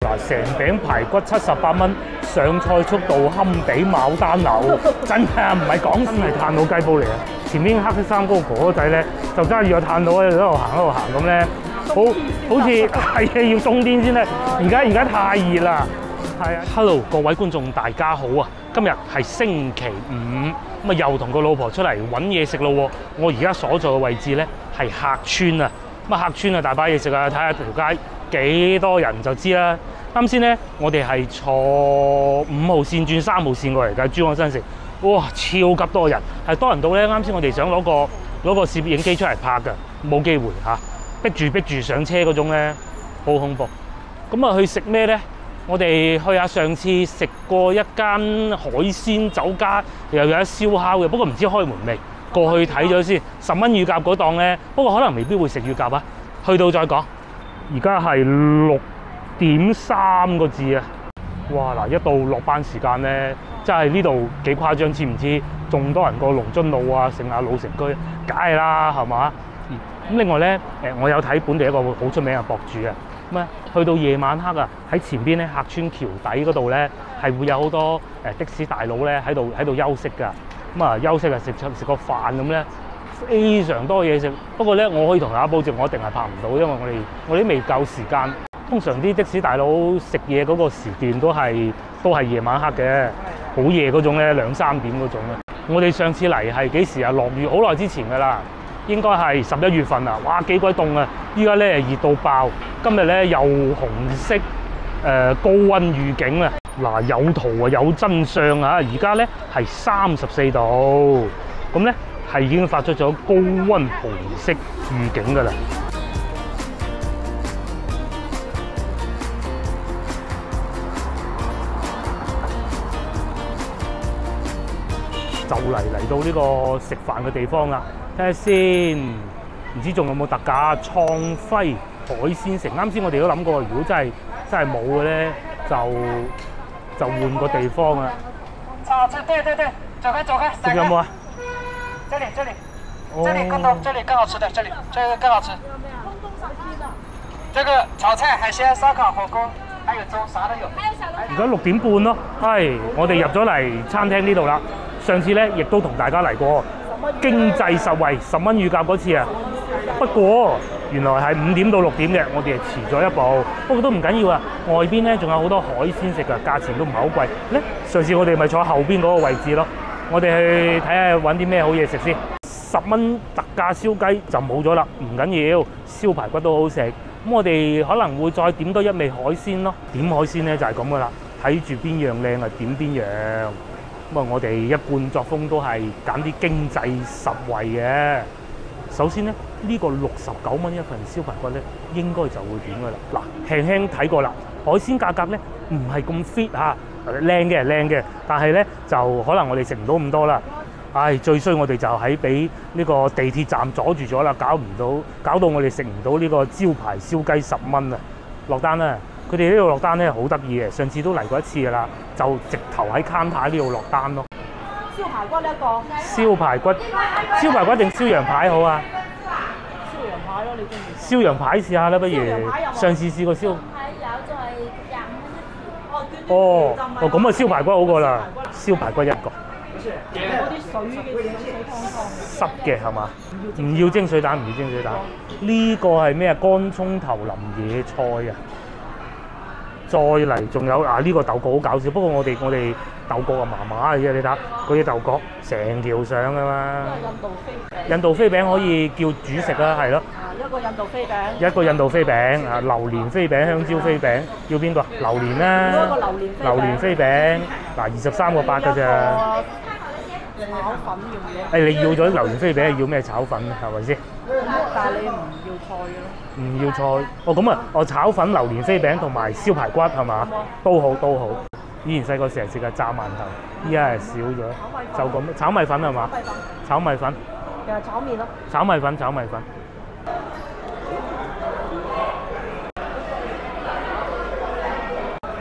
嗱，成餅排骨78蚊，上菜速度堪比牡丹樓，真係唔係講，真係炭佬雞煲嚟啊！前面黑色衫嗰個哥哥仔咧，就揸住個炭佬喺度行咁咧，好似係啊，要中癲先咧。而家太熱啦，係啊。Hello， 各位觀眾大家好啊！今日係星期五，咁啊又同個老婆出嚟揾嘢食咯喎。我而家所在嘅位置咧係客村啊，咁啊客村啊大把嘢食啊，睇下條街幾多人就知啦。啱先咧，我哋係坐5號線轉3號線過嚟嘅珠江新城，哇，超級多人，係多人到咧。啱先我哋想攞個攝影機出嚟拍㗎，冇機會嚇，逼住上車嗰種咧，好恐怖。咁啊去食咩咧？我哋去下上次食過一間海鮮酒家，又有一燒烤嘅，不過唔知開門未。過去睇咗先，10蚊乳鴿嗰檔咧，不過可能未必會食乳鴿啊，去到再講。而家係6點3個字啊！哇嗱，一到落班時間咧，真係呢度幾誇張，知唔知？仲多人過龍津路啊，盛亞老城區，梗係啦，係嘛？咁另外咧，我有睇本地一個好出名嘅博主啊，咁啊，去到夜晚黑啊，喺前邊咧客村橋底嗰度咧，係會有好多的士大佬咧喺度休息㗎。咁啊，休息啊，食個飯咁咧，非常多嘢食。不過咧，我可以同大家保證，我一定係拍唔到，因為我哋未夠時間。通常啲的士大佬食嘢嗰個時段都係夜晚黑嘅，好夜嗰種咧，2、3點嗰種咧。我哋上次嚟係幾時啊？落雨好耐之前㗎啦，應該係11月份啊！哇，幾鬼凍啊！依家咧熱到爆，今日咧又紅色高溫預警啊！嗱，有圖啊，有真相啊！而家咧係34度，咁咧係已經發出咗高溫紅色預警㗎啦。就嚟到呢個食飯嘅地方啦，睇下先，唔知仲有冇特價？創輝海鮮城，啱先我哋都諗過，如果真係冇嘅咧，就換個地方啦。對，走開。仲有冇啊？這裡更多，這裡更好吃的，這個更好吃。這個炒菜、海鮮、燒烤、火鍋，還有粥，啥都有。而家6點半咯，係我哋入咗嚟餐廳呢度啦。上次咧亦都同大家嚟過經濟實惠10蚊乳鴿嗰次啊，不過原來係5點到6點嘅，我哋係遲咗一步，不過都唔緊要啊。外邊咧仲有好多海鮮食㗎，價錢都唔係好貴咧。上次我哋咪坐後邊嗰個位置咯，我哋去睇下揾啲咩好嘢食先。10蚊特價燒雞就冇咗啦，唔緊要，燒排骨都好食。咁我哋可能會再點多一味海鮮咯。點海鮮咧就係咁噶啦，睇住邊樣靚啊點邊樣。咁啊，我哋一貫作風都係揀啲經濟實惠嘅。首先咧，呢個69蚊一份燒排骨咧，應該就會點噶啦。嗱，輕輕睇過啦，海鮮價格咧唔係咁 fit 嚇，靚嘅，但係咧就可能我哋食唔到咁多啦。唉，最衰我哋就喺俾呢個地鐵站阻住咗啦，搞到我哋食唔到呢個招牌燒雞10蚊啊！落單啦！佢哋呢度落單咧好得意嘅，上次都嚟過一次㗎啦，就直頭喺counter呢度落單咯。燒排骨一個。燒排骨定燒羊排好啊？燒羊排咯，你中意？燒羊排試下啦，不如。上次試過燒。排有就係25蚊一條。哦，咁啊燒排骨好過啦，燒排骨一個。嗰啲水嘅水湯湯。濕嘅係嘛？唔要蒸水蛋，呢個係咩啊？乾葱頭淋野菜啊！再嚟仲有呢個豆角好搞笑，不過我哋豆角啊麻麻嘅啫，你睇嗰啲豆角成條上㗎嘛。印度飛餅可以叫主食啦，係咯。一個印度飛餅。一個印度飛餅啊，榴蓮飛餅、香蕉飛餅，要邊個？榴蓮啦。一個榴蓮飛餅。嗱23個8㗎咋。炒粉要唔要？你要咗榴蓮飛餅，要咩炒粉係咪先？但係你唔要菜嘅咯。唔要菜，咁啊，我炒粉、榴蓮飛餅同埋燒排骨係嘛？都好。以前細個成日食嘅炸饅頭，依家係少咗，就咁炒米粉係嘛？炒米粉。其實炒麵咯。炒米粉。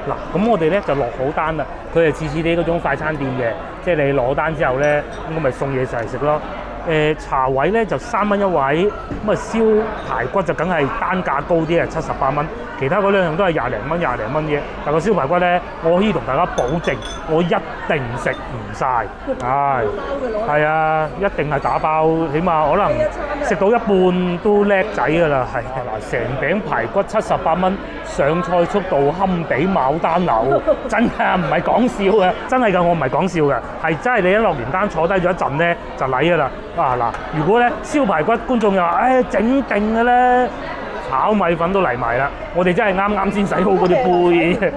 嗱，咁我哋咧就落好單啦。佢係似啲嗰種快餐店嘅，即係你攞單之後咧，咁我咪送嘢上嚟食咯。茶位咧就3蚊一位，咁啊燒排骨就梗係單價高啲啊，78蚊。其他嗰兩樣都係廿零蚊啫。但個燒排骨咧，我可以同大家保證，我一定食唔晒。係啊，一定係打包，起碼可能食到一半都叻仔㗎啦。係嗱，成餅排骨78蚊，上菜速度堪比牡丹樓，真係唔係講笑嘅，真係㗎，我唔係講笑嘅，係真係你一落完單坐低咗一陣咧就嚟㗎啦。嗱，如果咧燒排骨觀眾又話，整定嘅咧。炒米粉都嚟埋啦！我哋真係啱啱先洗好嗰啲杯。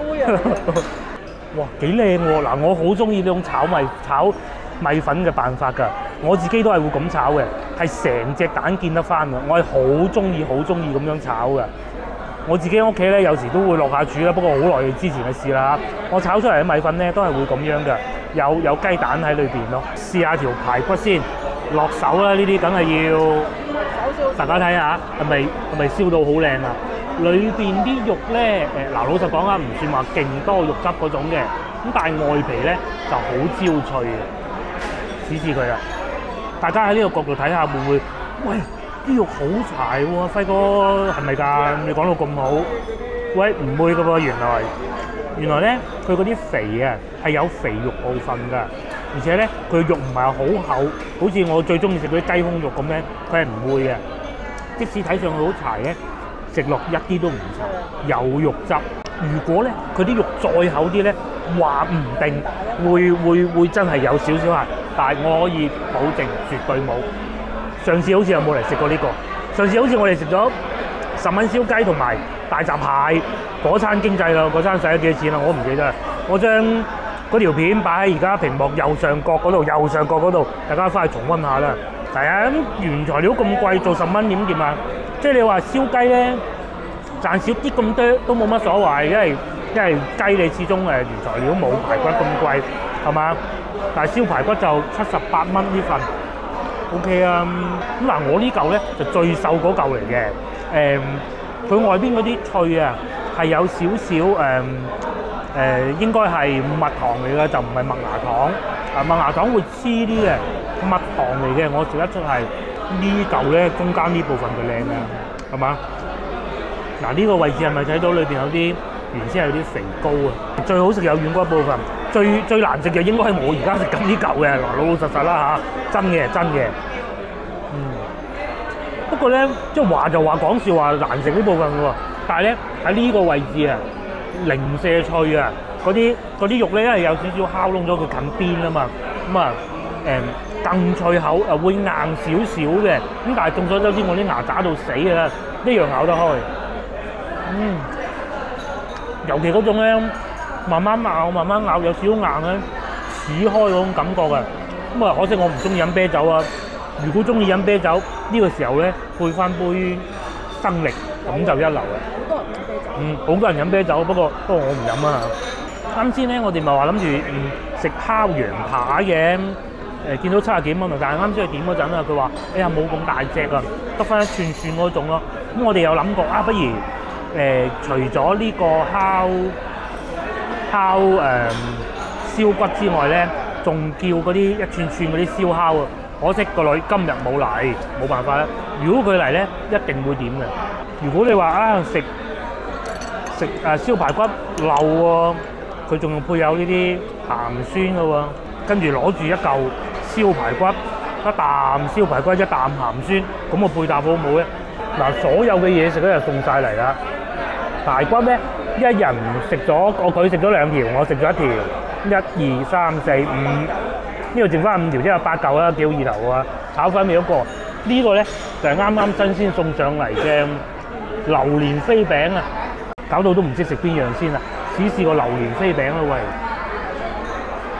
哇，幾靚喎！嗱，我好中意呢種炒米粉嘅辦法㗎。我自己都係會咁炒嘅，係成隻蛋見得翻㗎。我係好中意咁樣炒㗎。我自己屋企咧有時都會落下廚啦，不過好耐之前嘅事啦。我炒出嚟嘅米粉咧都係會咁樣㗎，有雞蛋喺裏邊咯。試下條排骨先，落手啦！呢啲梗係要。大家睇下係咪燒到好靚啊？裏邊啲肉咧老實講啊，唔算話勁多肉汁嗰種嘅，咁但係外皮咧就好焦脆嘅。試佢啊！大家喺呢個角度睇下會唔會？喂，啲肉好柴喎，輝哥係咪㗎？你講到咁好，喂唔會㗎喎，原來咧佢嗰啲肥啊係有肥肉部分㗎。而且咧，佢肉唔係好厚，好似我最中意食嗰啲雞胸肉咁咧，佢係唔會嘅。即使睇上去好柴咧，食落一啲都唔柴，有肉汁。如果咧佢啲肉再厚啲咧，話唔定會真係有少少鹹，但係我可以保證絕對冇。上次好似有冇嚟食過呢個？上次好似我哋食咗10蚊燒雞同埋大閘蟹嗰餐經濟啦，嗰餐使咗幾多錢啦？我唔記得啦。我將嗰條片擺喺而家屏幕右上角嗰度，大家翻去重溫下啦。係啊，咁原材料咁貴，做10蚊點掂啊？即係你話燒雞咧，賺少啲咁多都冇乜所謂，因為雞你始終原材料冇排骨咁貴，係嘛？但係燒排骨就78蚊呢份 ，OK 啊。咁嗱，我呢嚿咧就最瘦嗰嚿嚟嘅，佢外邊嗰啲脆啊，係有少少應該係蜜糖嚟嘅，就唔係麥芽糖。麥芽糖會黐啲嘅，蜜糖嚟嘅。我食得出係呢嚿咧，中間呢部分就靚嘅，係嘛？嗱，呢個位置係咪睇到裏邊有啲原先係有啲肥膏啊？最好食有軟骨部分，最難食嘅應該係我而家食緊呢嚿嘅。嗱，老老實實啦嚇，真嘅。不過咧，即係話就話講笑話難食呢部分喎，但係咧喺呢個位置啊。零舍脆啊！嗰啲肉咧，因為有少少烤燶咗，佢近邊啊嘛，咁啊更脆口，會硬少少嘅。咁但係眾所周知，我啲牙渣到死嘅啦，一樣咬得開。尤其嗰種咧，慢慢咬，有少少硬咧，齒開嗰種感覺嘅。咁啊，可惜我唔中意飲啤酒啊！如果中意飲啤酒，呢個時候咧，配翻杯生力，咁就一流嘅。好多人飲啤酒，不過我唔飲啊。啱先咧，我哋咪話諗住食烤羊扒嘅，見到70幾蚊啊，但係啱先去點嗰陣啊，佢話：哎呀冇咁大隻啊，得翻一串串嗰種咯。咁我哋有諗過啊，不如除咗呢個烤燒骨之外咧，仲叫嗰啲一串串嗰啲燒烤啊。可惜個女今日冇嚟，冇辦法啦。如果佢嚟咧，一定會點嘅。如果你話啊食燒排骨漏喎，佢仲要配有呢啲鹹酸嘅喎，跟住攞住一嚿燒排骨，一啖燒排骨，一啖鹹酸，咁個配搭好唔好咧？嗱，所有嘅嘢食咧就送晒嚟啦。排骨咧，一人食咗，佢食咗2條，我食咗1條，1、2、3、4、5，呢度剩翻5條，即係8嚿啦，幾好意頭啊！炒粉味嗰個，呢個咧就係啱啱新鮮送上嚟嘅榴蓮飛餅啊！搞到都唔知食邊樣先啦！試個榴蓮飛餅啦喂！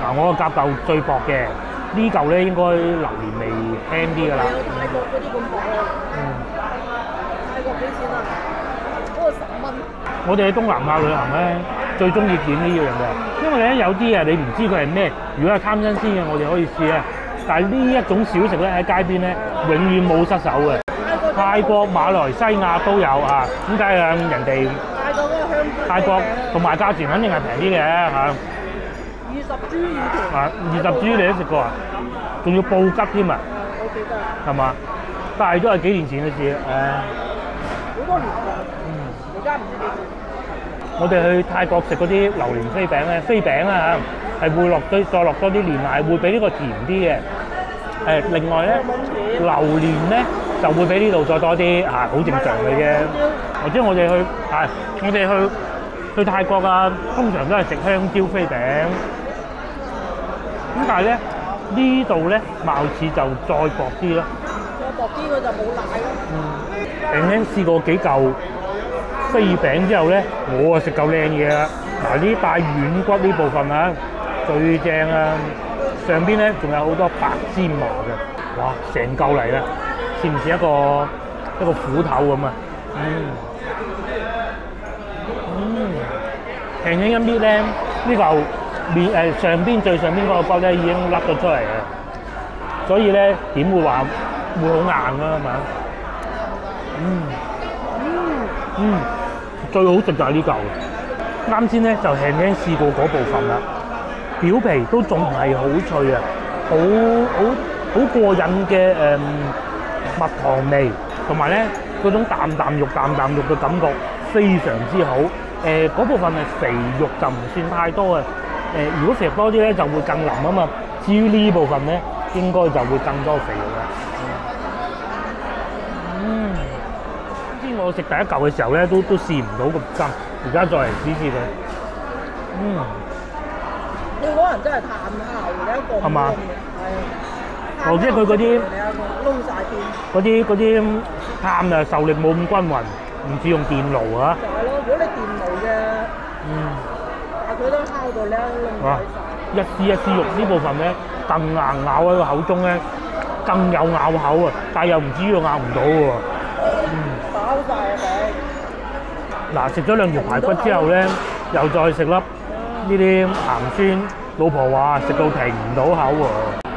嗱，我個夾嚿最薄嘅，呢嚿咧應該榴蓮味輕啲㗎啦。泰國嗰啲咁薄啊！泰國幾錢啊？嗰個10蚊。我哋喺東南亞旅行咧，最中意點呢樣嘅，因為咧有啲啊你唔知佢係咩，如果係貪新鮮嘅，我哋可以試啊。但係呢一種小食咧喺街邊咧，永遠冇失手嘅。泰國、馬來西亞都有啊，點解啊？人哋泰國同埋價錢肯定係平啲嘅嚇。20豬2條。啊，20豬你都食過啊？仲要布吉添啊！我記得。係嘛？但係都係幾年前嘅事，好多年㗎。而家唔知幾錢。我哋去泰國食嗰啲榴蓮飛餅咧，飛餅啊係會再落多啲煉奶，會比呢個甜啲嘅。另外咧，榴蓮咧就會比呢度再多啲好正常嘅啫。或者我哋去泰國啊，通常都係食香蕉飛餅。咁但係咧呢度咧，貌似就再薄啲咯。再薄啲佢就冇奶咯。輕輕試過幾嚿飛餅之後咧，我啊食嚿靚嘢啦。嗱，呢帶軟骨呢部分啊，最正啊！上邊咧仲有好多白芝麻嘅，哇！成嚿嚟啦，似唔似一個斧頭咁啊？輕輕一搣咧，呢嚿面上邊最上邊嗰個骨咧已經甩咗出嚟嘅，所以咧點會話會好硬啊嘛？最好食就係呢嚿。啱先咧就輕輕試過嗰部分啦。表皮都仲係好脆啊，好過癮嘅蜜糖味，同埋咧嗰種啖啖肉嘅感覺非常之好。嗰部分係肥肉就唔算太多啊。如果肥肉多啲咧就會更腍啊嘛。至於呢部分咧，應該就會更多肥肉啦。先我食第一嚿嘅時候咧，都試唔到咁真，而家再嚟試佢。佢可能真係炭烤嘅一個。係嘛？係。即係佢嗰啲燶晒邊。嗰啲炭啊，受力冇咁均勻，唔似用電爐啊。就係咯，如果你電爐嘅，但佢都烤到咧燶晒。一絲肉呢部分咧，更硬咬喺個口中咧，更有咬口啊！但係又唔至於咬唔到喎。飽晒啊你！嗱，食咗兩條排骨之後咧，又再食粒呢啲鹹酸，老婆話食到停唔到口喎，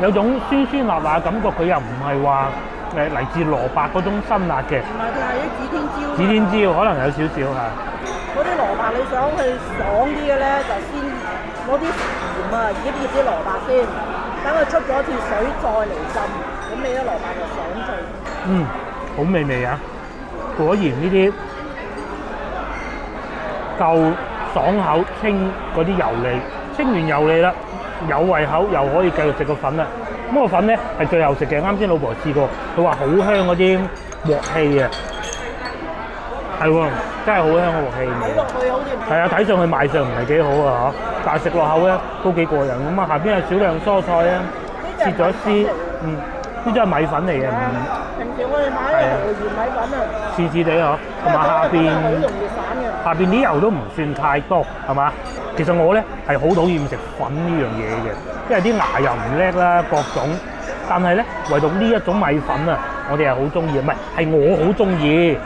有種酸辣嘅感覺，佢又唔係話嚟自蘿蔔嗰種辛辣嘅。唔係，佢係啲指天椒。指天椒可能有少少嚇。嗰啲蘿蔔你想去爽啲嘅咧，就先攞啲鹽啊，醃啲蘿蔔先，等佢出咗條水再嚟浸，咁你啲蘿蔔就爽脆。好美味啊！果然呢啲夠爽口清嗰啲油膩，清完油膩啦，有胃口又可以繼續食個粉啦。咁個粉咧係最後食嘅，啱先老婆試過，佢話好香嗰啲鑊氣啊，係喎，真係好香嘅鑊氣味。睇落去好似係啊，睇上去賣相唔係幾好啊嚇，但係食落口咧都幾過癮。咁啊，下邊有少量蔬菜啊，切咗絲，呢啲係米粉嚟嘅。平時我哋買嘅荷葉米粉啊，刺刺地嗬，同埋下邊啲油都唔算太多，係嘛？其實我咧係好討厭食粉呢樣嘢嘅，因為啲牙又唔叻啦，各種。但係咧，唯獨呢一種米粉啊，我哋係好中意，唔係我好中意。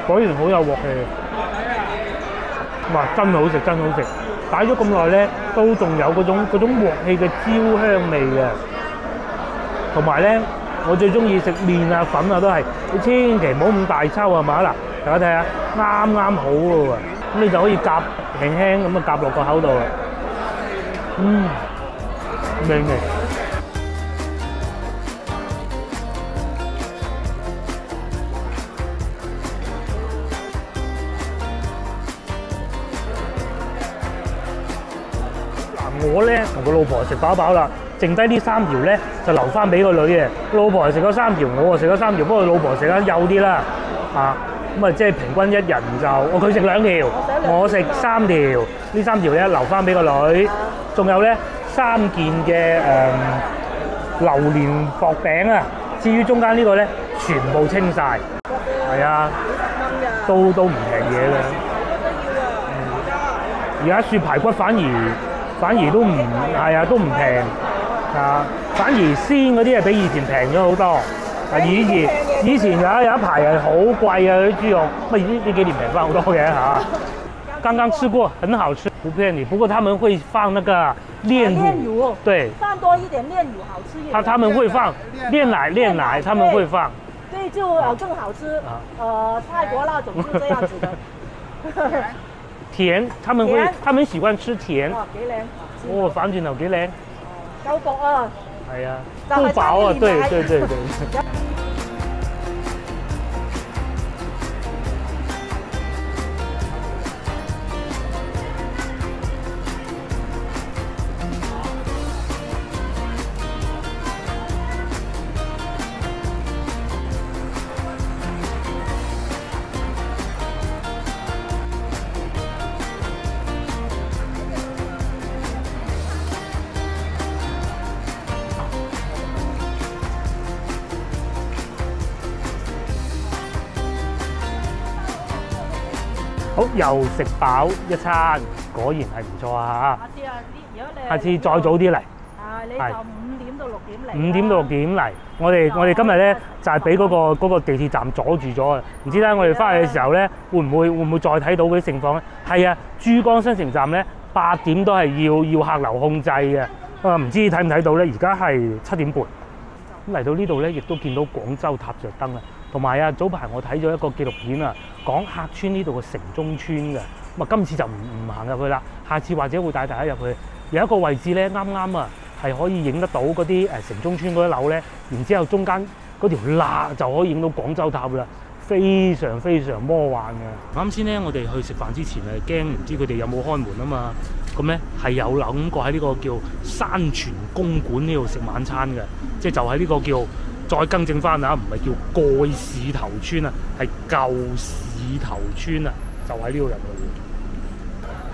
果然好有鑊氣。哇！真好食，真好食。擺咗咁耐咧，都仲有嗰種鑊氣嘅焦香味嘅。同埋咧，我最中意食麵啊粉啊都係，你千祈唔好咁大抽係嘛嗱，大家睇下啱啱好嘅喎，咁你就可以夾輕輕咁啊夾落個口度啦，美味。我咧同個老婆食飽飽啦，剩低呢3條咧就留翻俾個女嘅。老婆係食咗3條，我啊食咗3條，不過老婆食得幼啲啦，咁啊即係平均一人就，佢食2條，我食3條，呢3條咧留翻俾個女，仲有咧3件嘅榴蓮薄餅啊。至於中間呢個咧，全部清晒，係啊，都唔平嘢嘅。而家雪排骨反而都唔係啊，都唔平啊！反而鮮嗰啲係比以前平咗好多。以前有一排係好貴啊啲豬肉，呢幾年平翻好多嘅嚇。剛剛吃過，很好吃，不騙你。不過他們會放那個煉乳，對，放多一點煉乳好吃一點。他們會放煉奶，他們會放。對，就更好吃。泰國那種是這樣子的。甜，他們喜歡吃甜。幾靚。反轉頭幾靚。夠薄啊！係啊，夠飽啊！對。好，又食飽一餐，果然係唔錯啊！下次啊，如果你下次再早啲嚟。你就5點到6點嚟。5點到6點嚟，我哋今日咧就係俾嗰個地鐵站阻住咗啊！唔知咧我哋翻去嘅時候咧，會唔會再睇到嗰啲情況咧？係啊，珠江新城站咧8點都係要客流控制嘅。唔知睇唔睇到咧？而家係7點半。咁嚟到呢度咧，亦都見到廣州塔着燈啊！同埋啊，早排我睇咗一個紀錄片啊，講客村呢度嘅城中村嘅。咁啊，今次就唔行入去啦，下次或者會帶大家入去。有一個位置咧，啱啱啊，係可以影得到嗰啲城中村嗰啲樓咧，然之後中間嗰條罅就可以影到廣州塔啦，非常非常魔幻嘅。啱先咧，我哋去食飯之前啊，驚唔知佢哋有冇開門啊嘛，咁咧係有諗過喺呢個叫山泉公館呢度食晚餐嘅，即係就喺呢個叫再更正翻啊，唔係叫蓋市頭村啊，係舊市頭村啊，就喺呢度入去。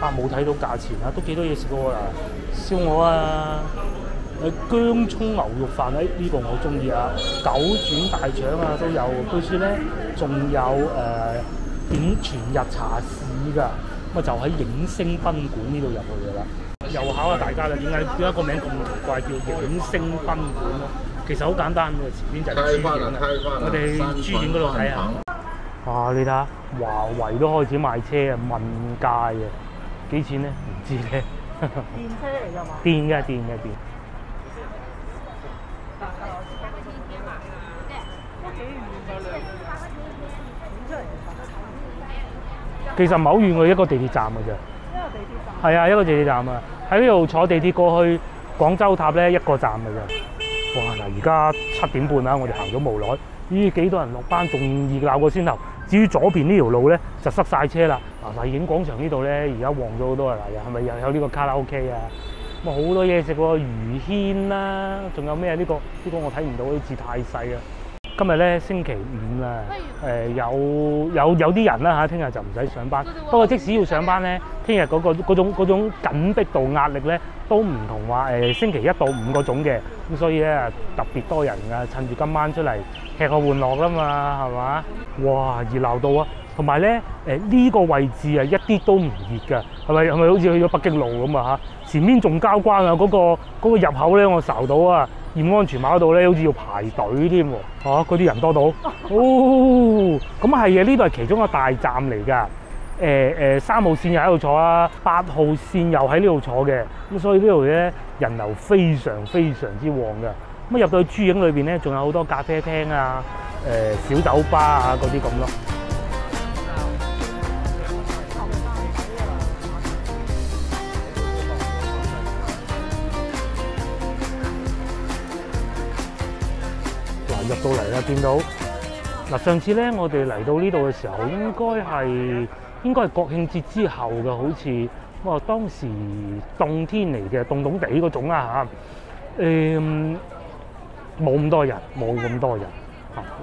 冇睇到價錢啊，都幾多嘢食喎嗱，燒鵝啊，薑葱牛肉飯呢個我中意啊，九轉大腸啊都有，據說咧仲有點全日茶市㗎，咁啊就喺影星賓館呢度入去㗎啦。又考下大家啦，點解個名咁奇怪叫影星賓館咯？其實好簡單嘅，前邊就係珠影啦，我哋去珠影嗰度睇下。哇！你睇下，華為都開始賣車啊，問價嘅。幾錢咧？唔知咧。電車嚟㗎嘛？電嘅。其實唔係好遠嘅一個地鐵站嘅啫。一個地鐵站。係啊，一個地鐵站啊！喺呢度坐地鐵過去廣州塔咧，一個站嘅啫。哇！嗱，而家7點半啦，我哋行咗無耐，咦幾多人落班，仲熱鬧過先頭。至於左邊呢條路咧，就塞晒車啦。麗影廣場呢度咧，而家旺咗好多啊！嗱，係咪又有呢個卡拉 OK 啊？咁啊好多嘢食喎，魚軒啦，仲有咩呢個我睇唔到，啲字太細啊！今日咧星期5啦，有啲人啦嚇，聽日就唔使上班。不過即使要上班咧，聽日嗰種緊迫度壓力咧，都唔同話星期1到5嗰種嘅。咁所以咧特別多人啊，趁住今晚出嚟吃喝玩樂啦嘛，係嘛？哇，熱鬧到啊！同埋咧呢個位置啊，一啲都唔熱㗎，係咪好似去咗北京路咁啊嚇？前面仲交關啊，嗰個入口咧我睄到啊！驗安全碼嗰度咧，好似要排隊添喎，嗰啲人多到，咁係嘅，呢度係其中一個大站嚟㗎。3號線又喺度坐啦，8號線又喺呢度坐嘅，咁所以呢度咧人流非常非常之旺㗎。咁入到去珠影裏邊咧，仲有好多咖啡廳啊、小酒吧啊嗰啲咁咯。入到嚟啦，見到嗱，上次咧我哋嚟到呢度嘅時候，應該係國慶節之後嘅，好似哇當時凍天嚟嘅，凍凍地嗰種啊嚇，冇咁多人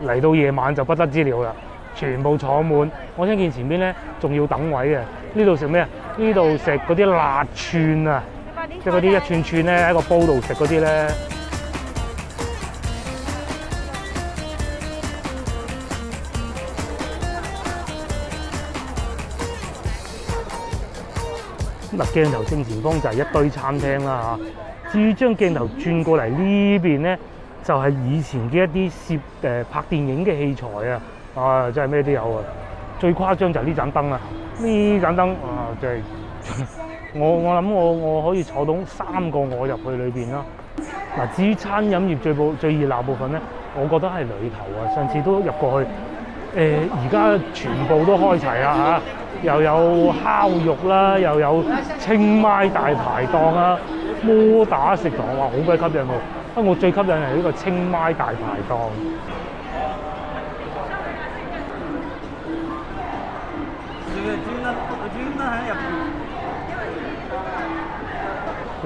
嚟到夜晚就不得之了啦，全部坐滿。我聽見前邊咧仲要等位嘅，呢度食咩啊？呢度食嗰啲辣串啊，即係嗰啲一串串咧喺個煲度食嗰啲咧。嗱，鏡頭正前方就係一堆餐廳啦嚇。至於將鏡頭轉過嚟呢邊咧，就係以前嘅一啲拍電影嘅器材啊，真係咩都有啊！最誇張就係呢盞燈啊，呢盞燈就係我諗我可以坐到3個我入去裏邊啦。嗱，至於餐飲業最熱鬧部分咧，我覺得係裏頭啊，上次都入過去，而家全部都開齊啦嚇。又有烤肉啦，又有清邁大排檔啦，摩打食堂，哇，好鬼吸引喎！不過我最吸引係呢個清邁大排檔。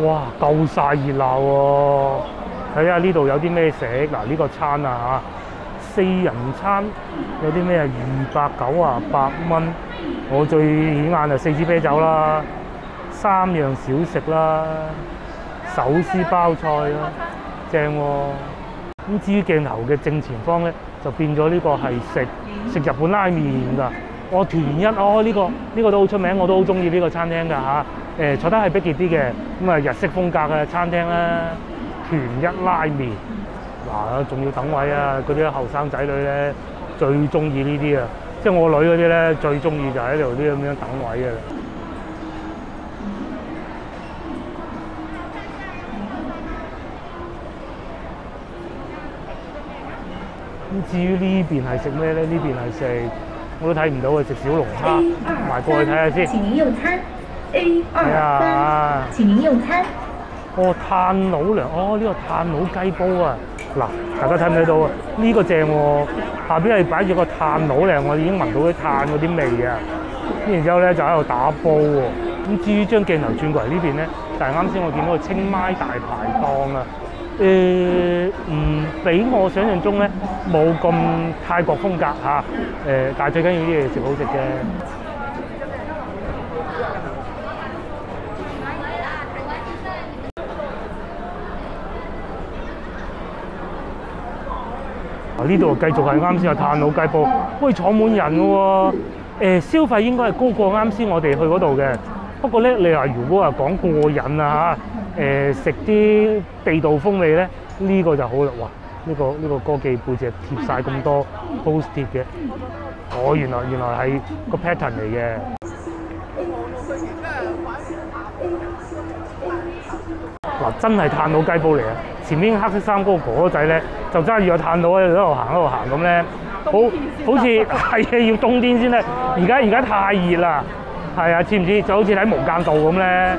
哇，夠晒熱鬧喎！睇下呢度有啲咩食嗱，呢個餐啊嚇，4人餐有啲咩啊？298蚊。我最顯眼就4支啤酒啦，3樣小食啦，手撕包菜啦，正喎。咁至於鏡頭嘅正前方咧，就變咗呢個係食日本拉麵㗎。我團一呢個都好出名，我都好中意呢個餐廳㗎嚇。坐得係逼傑啲嘅，咁啊日式風格嘅餐廳啦，團一拉麵。嗱，仲要等位啊！嗰啲後生仔女咧最中意呢啲啊，即係我女嗰啲咧最中意就喺度啲咁樣等位嘅。咁至於呢邊係食咩咧？呢邊係食我都睇唔到嘅，食小龍蝦，埋過去睇下先。請您用餐。A 係啊，請您用餐。哦，炭佬涼，哦呢個炭佬雞煲啊！嗱，大家睇唔睇到啊？呢個正喎，下邊係擺住個炭佬涼，我已經聞到啲炭嗰啲味啊！然之後咧就喺度打煲喎。咁至於將鏡頭轉過嚟呢邊咧，就係啱先我見到個清邁大排檔啊！唔比我想象中咧冇咁泰國風格嚇，但係最緊要啲嘢食好食嘅。呢度繼續係啱先有炭佬雞煲，喂坐滿人嘅喎，消費應該係高過啱先我哋去嗰度嘅。不過咧，你話如果話講過癮啊嚇，食啲地道風味咧，呢個就好啦。哇！呢個歌記背脊貼晒咁多 post 貼嘅，哦原來係個 pattern 嚟嘅。嗱，真係炭佬雞煲嚟啊！前面黑色衫嗰個哥哥仔咧，就揸住個炭佬喺度行咁咧，好似係啊，要冬天先得。而家太熱啦，係啊，似唔似就好似喺無間道咁咧？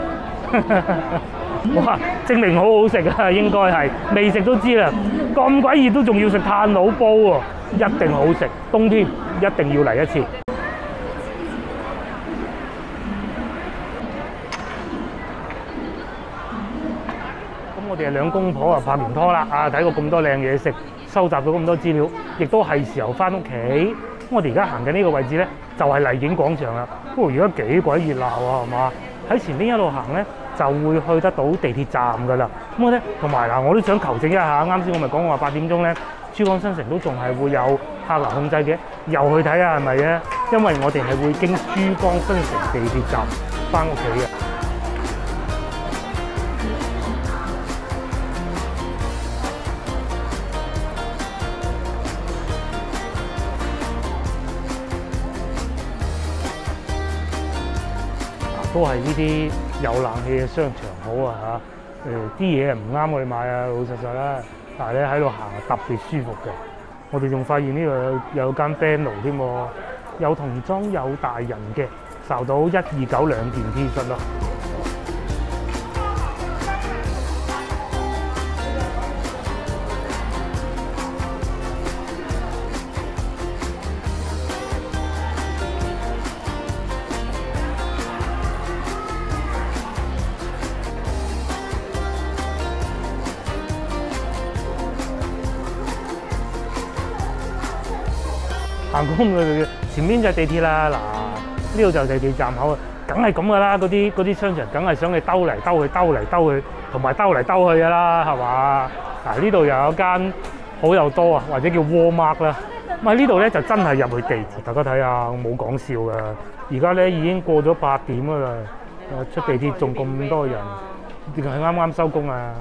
哇！證明好好食啊，應該係未食都知啦。咁鬼熱都仲要食炭佬煲喎，一定好食。冬天一定要嚟一次。我哋係兩公婆啊，拍完拖啦，睇過咁多靚嘢食，收集到咁多資料，亦都係時候翻屋企。我哋而家行緊呢個位置咧，就係麗景廣場啦。不過而家幾鬼熱鬧啊，係嘛？喺前邊一路行咧，就會去得到地鐵站噶啦。咁咧，同埋嗱，我都想求證一下，啱先我咪講過話8點鐘咧，珠江新城都仲係會有客流控制嘅，又去睇下係咪咧？因為我哋係會經珠江新城地鐵站翻屋企嘅。都係呢啲有冷氣嘅商場好啊嚇，啲嘢唔啱我哋買啊，老實實啦。但係咧喺度行特別舒服嘅。我哋仲發現呢度有間 band 爐添喎，有童裝有大人嘅，售到129兩件 T 恤咯。行過咁前面就係地鐵啦，嗱呢度就係地鐵站口啊，梗係咁噶啦，嗰啲商場梗係想你兜嚟兜去，同埋兜嚟兜去噶啦，係嘛？嗱呢度又有間好又多啊，或者叫 Walmart 啦。咁喺呢度咧就真係入去地鐵，大家睇下，我冇講笑噶。而家咧已經過咗8點噶啦，出地鐵仲咁多人，係啱啱收工啊！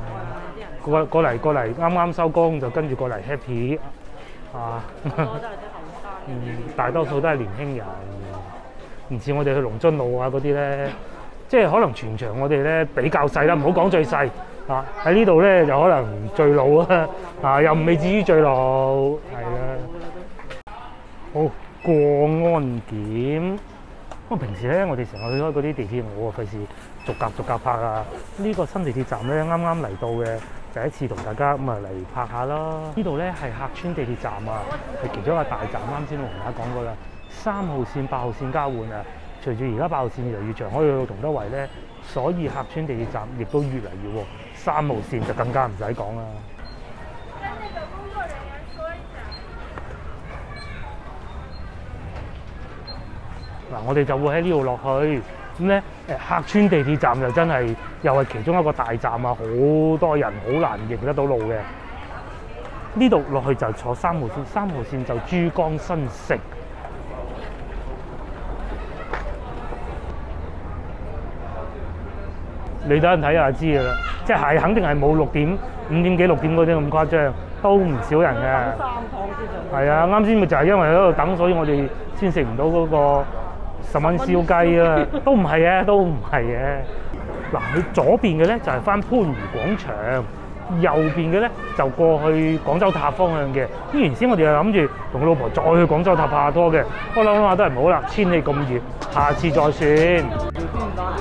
過嚟，啱啱收工就跟住過嚟 happy 啊！大多數都係年輕人，唔似我哋去龍津路啊嗰啲咧，即係可能全場我哋咧比較細啦，唔好講最細啊！喺呢度咧就可能最老啊，又未至於最老，係啦。好，過安檢。咁平時咧，我哋成日去開嗰啲地鐵，我費事逐格拍啊。呢個新地鐵站咧，啱啱嚟到嘅。第一次同大家咁啊嚟拍下啦！呢度咧係客村地鐵站啊，係其中一個大站。啱先同大家講過啦，3號線、8號線交換啊。隨住而家8號線越嚟越長，可以去到同德圍咧，所以客村地鐵站亦都越嚟越旺。3號線就更加唔使講啦。嗱，我哋就會喺呢度落去。咁咧，客村地鐵站就真係又係其中一個大站啊！好多人，好難認得到路嘅。呢度落去就坐3號線，3號線就珠江新城。你等陣睇下就知㗎啦。即係肯定係冇5點幾6點嗰啲咁誇張，都唔少人嘅。3趟先上。係啊，啱先咪就係因為喺度等，所以我哋先食唔到嗰個10蚊燒雞啊！都唔係嘅，都唔係嘅。嗱，你左邊嘅咧就係翻番禺廣場，右邊嘅咧就過去廣州塔方向嘅。咁原先我哋就諗住同老婆再去廣州塔拍下拖嘅，我諗下都係唔好啦，千里咁遠，下次再算。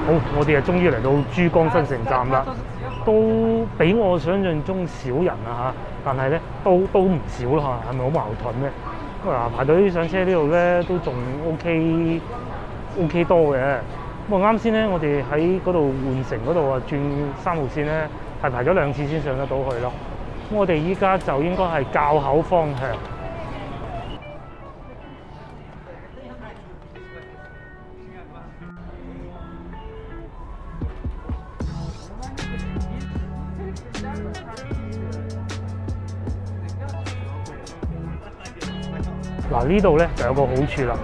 好，我哋終於嚟到珠江新城站啦，都比我想象中少人啊嚇，但係咧都唔少啦嚇，係咪好矛盾咧？排隊上車呢度咧都仲 OK 多嘅。咁啊啱先咧，我哋喺嗰度換乘嗰度啊轉3號線咧，係排咗2次先上得到去咯。咁我哋依家就應該係滘口方向。嗱，呢度咧就有個好處啦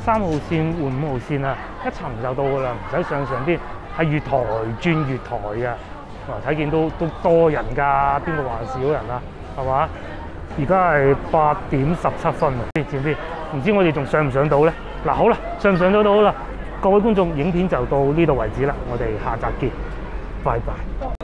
，3號線換5號線啊，一層就到噶啦，唔使上邊，係月台轉月台嘅。哇，睇見都多人㗎，邊個話少人啊？係嘛？而家係8點17分啊，前邊唔知我哋仲上唔上到咧？嗱，好啦，上唔上到都好啦，各位觀眾，影片就到呢度為止啦，我哋下集見，拜拜。